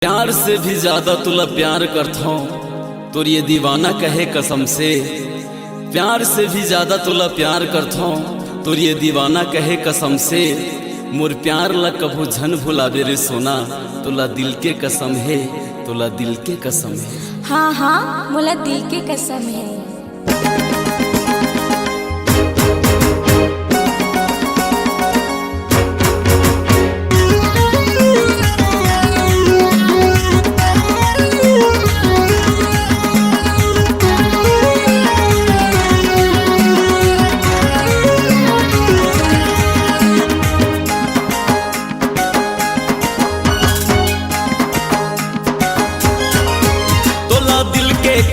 प्यार से भी ज्यादा तुला प्यार करता हूँ तोर ये दीवाना कहे कसम से। प्यार से भी ज्यादा तुला प्यार करता हूँ तोर ये दीवाना कहे कसम से। मोर प्यार ला कभू झन भुलावे रे सोना, तुला दिल के कसम है, तुला दिल के कसम है। हाँ हाँ मोला दिल के कसम है।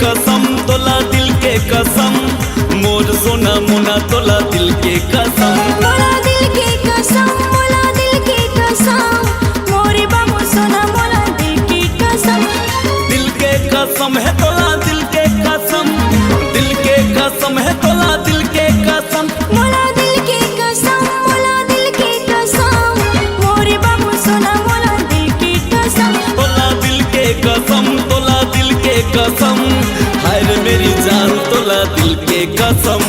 कसम तोला दिल के कसम, मोर सोना मोना तोला दिल के कसम। मोला दिल के कसम, मोला दिल के कसम, मोरे बाबू सोना मोला दिल के कसम। दिल के कसम है तोला दिल के कसम, दिल के कसम है तोला दिल के कसम। मोला दिल के कसम, मोला दिल के कसम, मोरे बाबू सोना मोला दिल के कसम। तोला दिल के कसम, तोला दिल के कसम, हाय रे मेरी जान तोला दिल के कसम।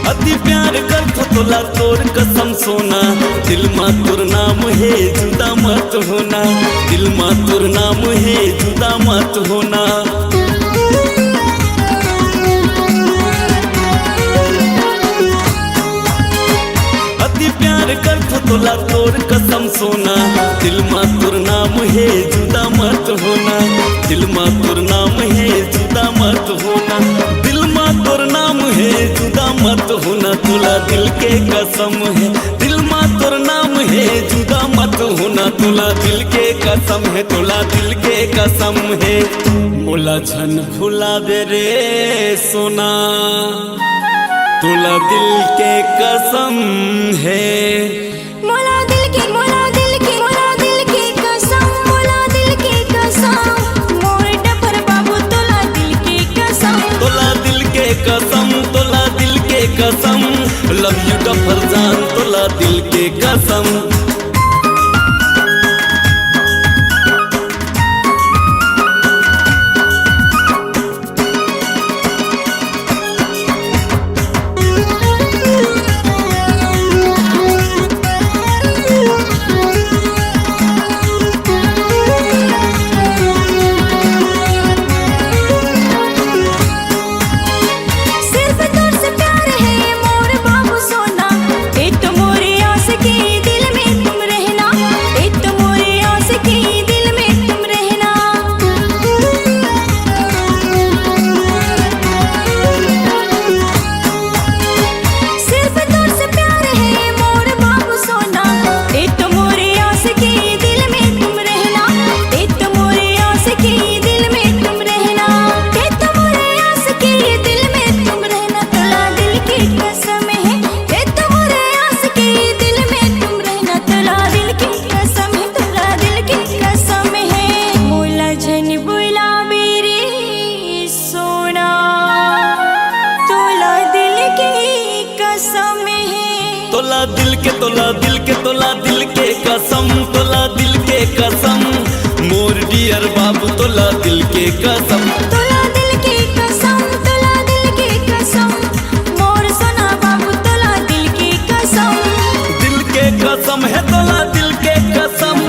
अति प्यार करता तोला तोर कसम सोना, दिल मा तोर नाम है जुदा मत होना, दिल मा तोर नाम है जुदा मत होना। अति प्यार करता तोला तोर कसम सोना, दिल मा तोर नाम है जुदा मत होना, दिल मा तोर नाम है जुदा मत होना, दिल मा तोर नाम है जुदा मत होना। तुला दिल के कसम है, दिल मा तोर नाम है जुदा मत होना, तुला दिल के कसम है, तुला दिल के कसम है। मोला झन भुलावे रे सोना, तुला दिल के कसम है। मोला दिल के, मोला दिल के, मोला दिल के कसम, मोला दिल के कसम, मोर डफर बाबू तोला दिल के कसम। तोला दिल के कसम, तोला दिल के कसम, लव यू डफर जान तोला दिल के कसम। तोला दिल के, तोला दिल के, तोला दिल के कसम, तोला दिल के कसम, मोर डियर बाबू तोला दिल के कसम। तोला दिल के कसम, तोला दिल के कसम, मोर सोना बाबू तोला दिल के कसम। दिल के कसम है तोला दिल के कसम,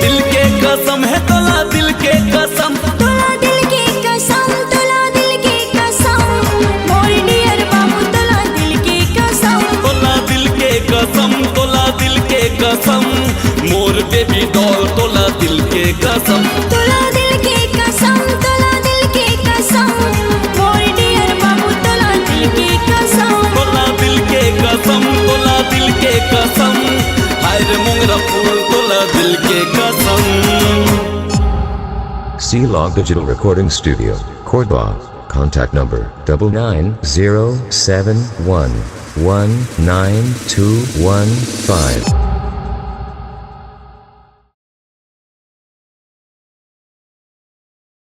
दिल के कसम है तोला दिल के कसम। तोला दिल के कसम, तोला दिल के कसम, मोर डियर बाबू तोला दिल के कसम। तोला दिल के कसम, तोला दिल के कसम, मोर बेबी डॉल तोला दिल के कसम। तोला दिल के कसम, तोला दिल के कसम, मोर डियर बाबू तोला दिल के कसम। तोला दिल के कसम, तोला दिल के कसम, हाय रे मोंगरा फूल तोला दिल के कसम। C-Log Digital Recording Studio, Cordoba. Contact number 9907119215.